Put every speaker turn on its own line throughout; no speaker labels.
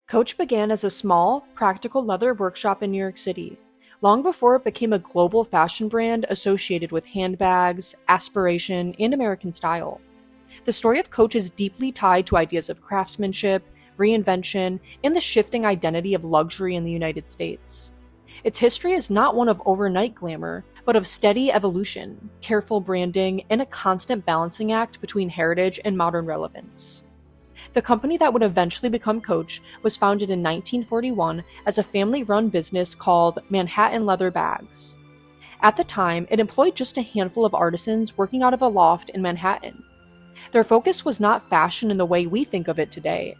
Coach began as a small, practical leather workshop in New York City, long before it became a global fashion brand associated with handbags, aspiration, and American style. The story of Coach is deeply tied to ideas of craftsmanship, reinvention, and the shifting identity of luxury in the United States. Its history is not one of overnight glamour, but of steady evolution, careful branding, and a constant balancing act between heritage and modern relevance. The company that would eventually become Coach was founded in 1941 as a family-run business called Manhattan Leather Bags. At the time, it employed just a handful of artisans working out of a loft in Manhattan. Their focus was not fashion in the way we think of it today.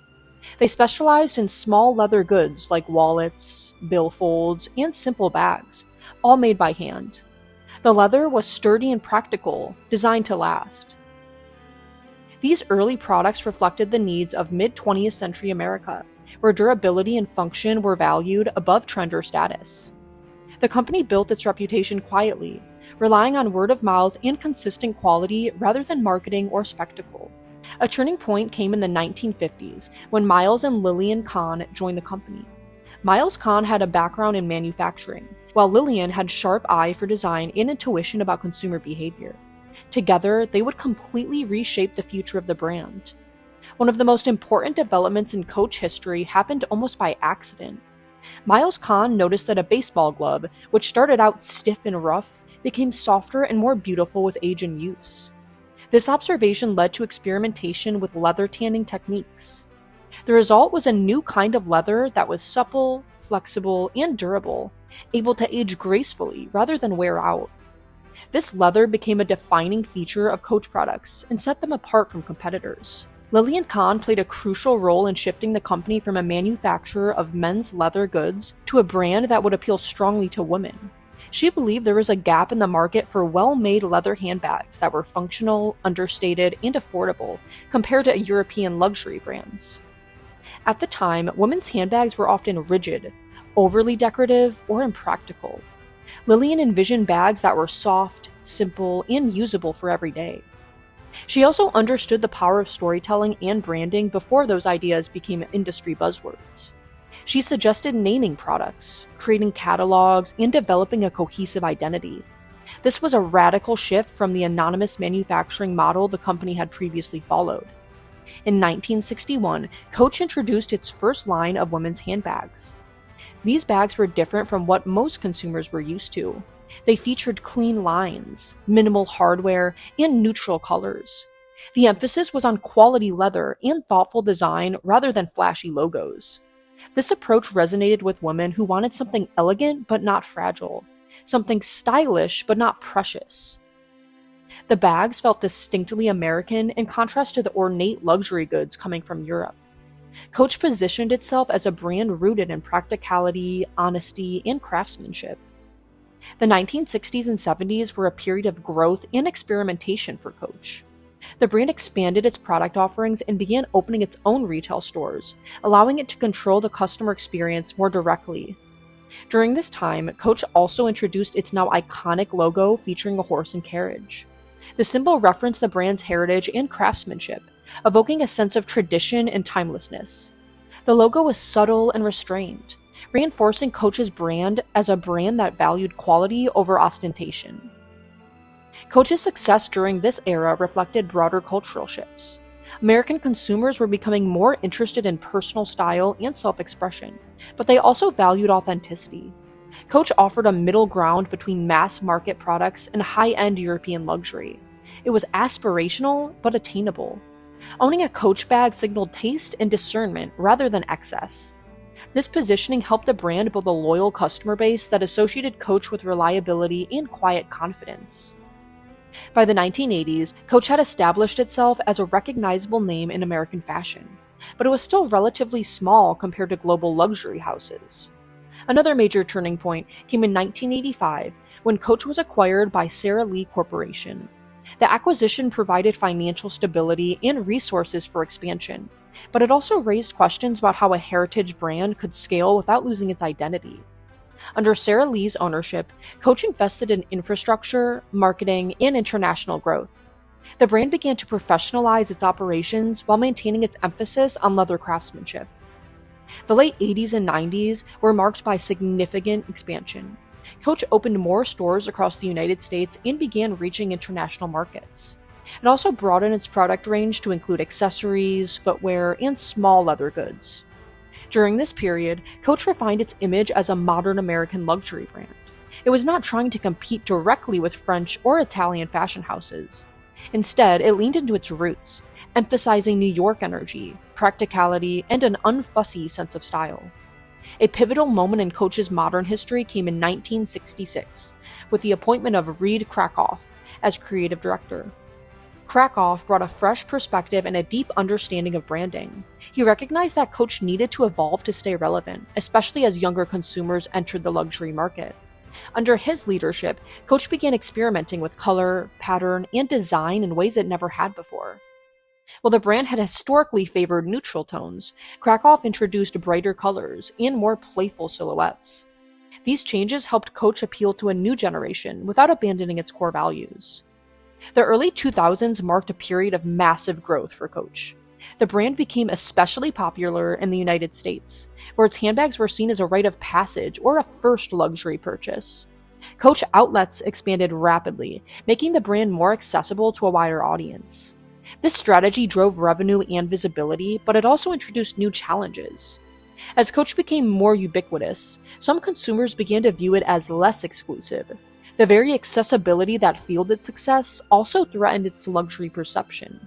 They specialized in small leather goods like wallets, billfolds, and simple bags, all made by hand. The leather was sturdy and practical, designed to last. These early products reflected the needs of mid-20th century America, where durability and function were valued above trend or status. The company built its reputation quietly, relying on word of mouth and consistent quality rather than marketing or spectacle. A turning point came in the 1950s when Miles and Lillian Kahn joined the company. Miles Kahn had a background in manufacturing, while Lillian had sharp eye for design and intuition about consumer behavior. Together, they would completely reshape the future of the brand. One of the most important developments in Coach history happened almost by accident. Miles Kahn noticed that a baseball glove, which started out stiff and rough, became softer and more beautiful with age and use. This observation led to experimentation with leather tanning techniques. The result was a new kind of leather that was supple, flexible, and durable, able to age gracefully rather than wear out. This leather became a defining feature of Coach products and set them apart from competitors. Lillian Kahn played a crucial role in shifting the company from a manufacturer of men's leather goods to a brand that would appeal strongly to women. She believed there was a gap in the market for well-made leather handbags that were functional, understated, and affordable compared to European luxury brands. At the time, women's handbags were often rigid, overly decorative, or impractical. Lillian envisioned bags that were soft, simple, and usable for every day. She also understood the power of storytelling and branding before those ideas became industry buzzwords. She suggested naming products, creating catalogs, and developing a cohesive identity. This was a radical shift from the anonymous manufacturing model the company had previously followed. In 1961, Coach introduced its first line of women's handbags. These bags were different from what most consumers were used to. They featured clean lines, minimal hardware, and neutral colors. The emphasis was on quality leather and thoughtful design rather than flashy logos. This approach resonated with women who wanted something elegant but not fragile, something stylish but not precious. The bags felt distinctly American in contrast to the ornate luxury goods coming from Europe. Coach positioned itself as a brand rooted in practicality, honesty, and craftsmanship. The 1960s and 70s were a period of growth and experimentation for Coach. The brand expanded its product offerings and began opening its own retail stores, allowing it to control the customer experience more directly. During this time, Coach also introduced its now iconic logo featuring a horse and carriage. The symbol referenced the brand's heritage and craftsmanship, evoking a sense of tradition and timelessness. The logo was subtle and restrained, reinforcing Coach's brand as a brand that valued quality over ostentation. Coach's success during this era reflected broader cultural shifts. American consumers were becoming more interested in personal style and self-expression, but they also valued authenticity. Coach offered a middle ground between mass-market products and high-end European luxury. It was aspirational, but attainable. Owning a Coach bag signaled taste and discernment rather than excess. This positioning helped the brand build a loyal customer base that associated Coach with reliability and quiet confidence. By the 1980s, Coach had established itself as a recognizable name in American fashion, but it was still relatively small compared to global luxury houses. Another major turning point came in 1985 when Coach was acquired by Sara Lee Corporation. The acquisition provided financial stability and resources for expansion, but it also raised questions about how a heritage brand could scale without losing its identity. Under Sara Lee's ownership, Coach invested in infrastructure, marketing, and international growth. The brand began to professionalize its operations while maintaining its emphasis on leather craftsmanship. The late 80s and 90s were marked by significant expansion. Coach opened more stores across the United States and began reaching international markets. It also broadened its product range to include accessories, footwear, and small leather goods. During this period, Coach refined its image as a modern American luxury brand. It was not trying to compete directly with French or Italian fashion houses. Instead, it leaned into its roots, emphasizing New York energy, practicality, and an unfussy sense of style. A pivotal moment in Coach's modern history came in 1966, with the appointment of Reed Krakoff as creative director. Krakoff brought a fresh perspective and a deep understanding of branding. He recognized that Coach needed to evolve to stay relevant, especially as younger consumers entered the luxury market. Under his leadership, Coach began experimenting with color, pattern, and design in ways it never had before. While the brand had historically favored neutral tones, Krakoff introduced brighter colors and more playful silhouettes. These changes helped Coach appeal to a new generation without abandoning its core values. The early 2000s marked a period of massive growth for Coach. The brand became especially popular in the United States, where its handbags were seen as a rite of passage or a first luxury purchase. Coach outlets expanded rapidly, making the brand more accessible to a wider audience. This strategy drove revenue and visibility, but it also introduced new challenges. As Coach became more ubiquitous, some consumers began to view it as less exclusive. The very accessibility that fueled its success also threatened its luxury perception.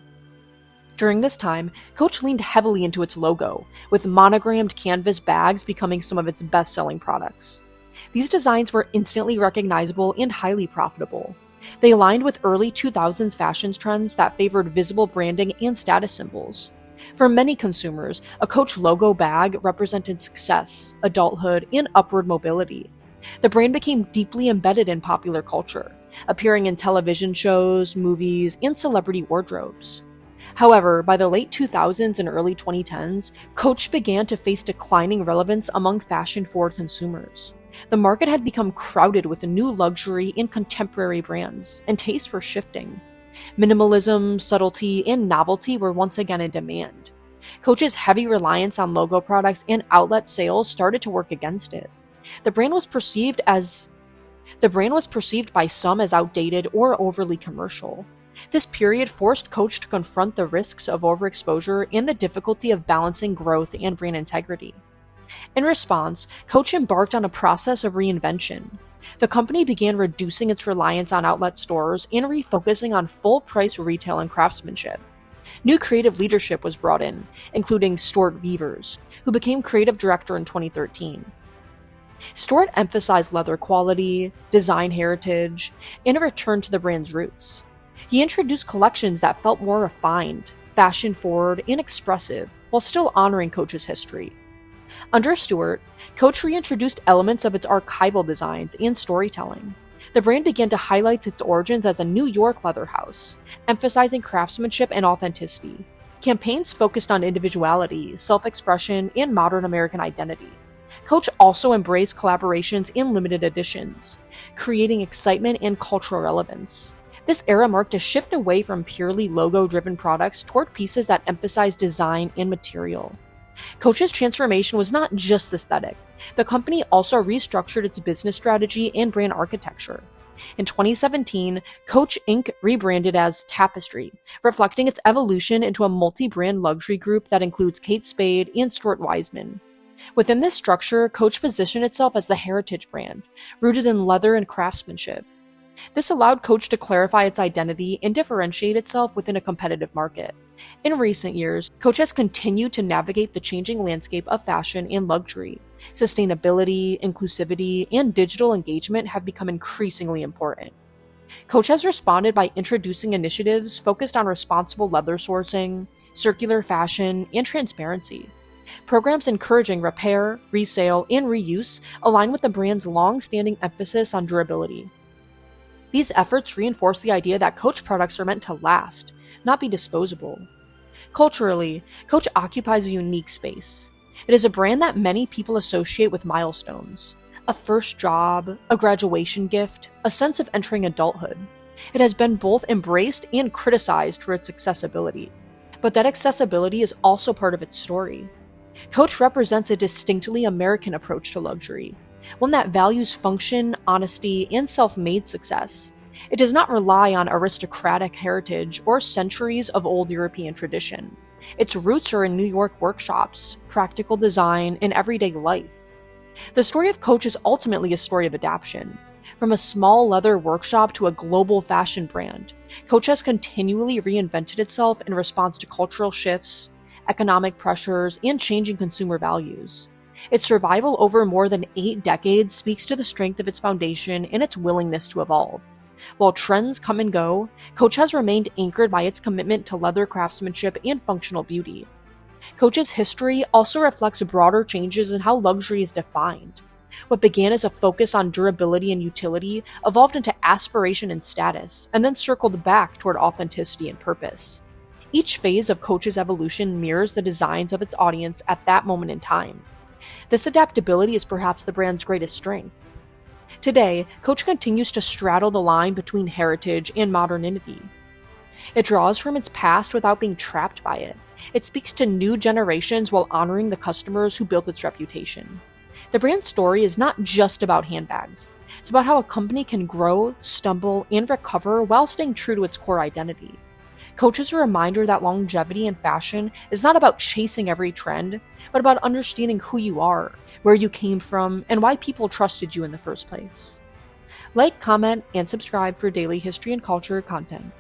During this time, Coach leaned heavily into its logo, with monogrammed canvas bags becoming some of its best-selling products. These designs were instantly recognizable and highly profitable. They aligned with early 2000s fashion trends that favored visible branding and status symbols. For many consumers, a Coach logo bag represented success, adulthood, and upward mobility. The brand became deeply embedded in popular culture, appearing in television shows, movies, and celebrity wardrobes. However, by the late 2000s and early 2010s, Coach began to face declining relevance among fashion-forward consumers. The market had become crowded with new luxury and contemporary brands, and tastes were shifting. Minimalism, subtlety, and novelty were once again in demand. Coach's heavy reliance on logo products and outlet sales started to work against it. The brand was perceived by some as outdated or overly commercial. This period forced Coach to confront the risks of overexposure and the difficulty of balancing growth and brand integrity. In response, Coach embarked on a process of reinvention. The company began reducing its reliance on outlet stores and refocusing on full-price retail and craftsmanship. New creative leadership was brought in, including Stuart Vevers, who became creative director in 2013. Stuart emphasized leather quality, design heritage, and a return to the brand's roots. He introduced collections that felt more refined, fashion-forward, and expressive, while still honoring Coach's history. Under Stuart, Coach reintroduced elements of its archival designs and storytelling. The brand began to highlight its origins as a New York leather house, emphasizing craftsmanship and authenticity. Campaigns focused on individuality, self-expression, and modern American identity. Coach also embraced collaborations and limited editions, creating excitement and cultural relevance. This era marked a shift away from purely logo-driven products toward pieces that emphasized design and material. Coach's transformation was not just aesthetic. The company also restructured its business strategy and brand architecture. In 2017, Coach Inc. rebranded as Tapestry, reflecting its evolution into a multi-brand luxury group that includes Kate Spade and Stuart Weitzman. Within this structure, Coach positioned itself as the heritage brand, rooted in leather and craftsmanship. This allowed Coach to clarify its identity and differentiate itself within a competitive market. In recent years, Coach has continued to navigate the changing landscape of fashion and luxury. Sustainability, inclusivity, and digital engagement have become increasingly important. Coach has responded by introducing initiatives focused on responsible leather sourcing, circular fashion, and transparency. Programs encouraging repair, resale, and reuse align with the brand's long-standing emphasis on durability. These efforts reinforce the idea that Coach products are meant to last, not be disposable. Culturally, Coach occupies a unique space. It is a brand that many people associate with milestones: a first job, a graduation gift, a sense of entering adulthood. It has been both embraced and criticized for its accessibility. But that accessibility is also part of its story. Coach represents a distinctly American approach to luxury, one that values function, honesty, and self-made success. It does not rely on aristocratic heritage or centuries of old European tradition. Its roots are in New York workshops, practical design, and everyday life. The story of Coach is ultimately a story of adaptation. From a small leather workshop to a global fashion brand, Coach has continually reinvented itself in response to cultural shifts, economic pressures, and changing consumer values. Its survival over more than 8 decades speaks to the strength of its foundation and its willingness to evolve. While trends come and go, Coach has remained anchored by its commitment to leather craftsmanship and functional beauty. Coach's history also reflects broader changes in how luxury is defined. What began as a focus on durability and utility evolved into aspiration and status, and then circled back toward authenticity and purpose. Each phase of Coach's evolution mirrors the designs of its audience at that moment in time. This adaptability is perhaps the brand's greatest strength. Today, Coach continues to straddle the line between heritage and modernity. It draws from its past without being trapped by it. It speaks to new generations while honoring the customers who built its reputation. The brand's story is not just about handbags. It's about how a company can grow, stumble, and recover while staying true to its core identity. Coach is a reminder that longevity in fashion is not about chasing every trend, but about understanding who you are, where you came from, and why people trusted you in the first place. Like, comment, and subscribe for daily history and culture content.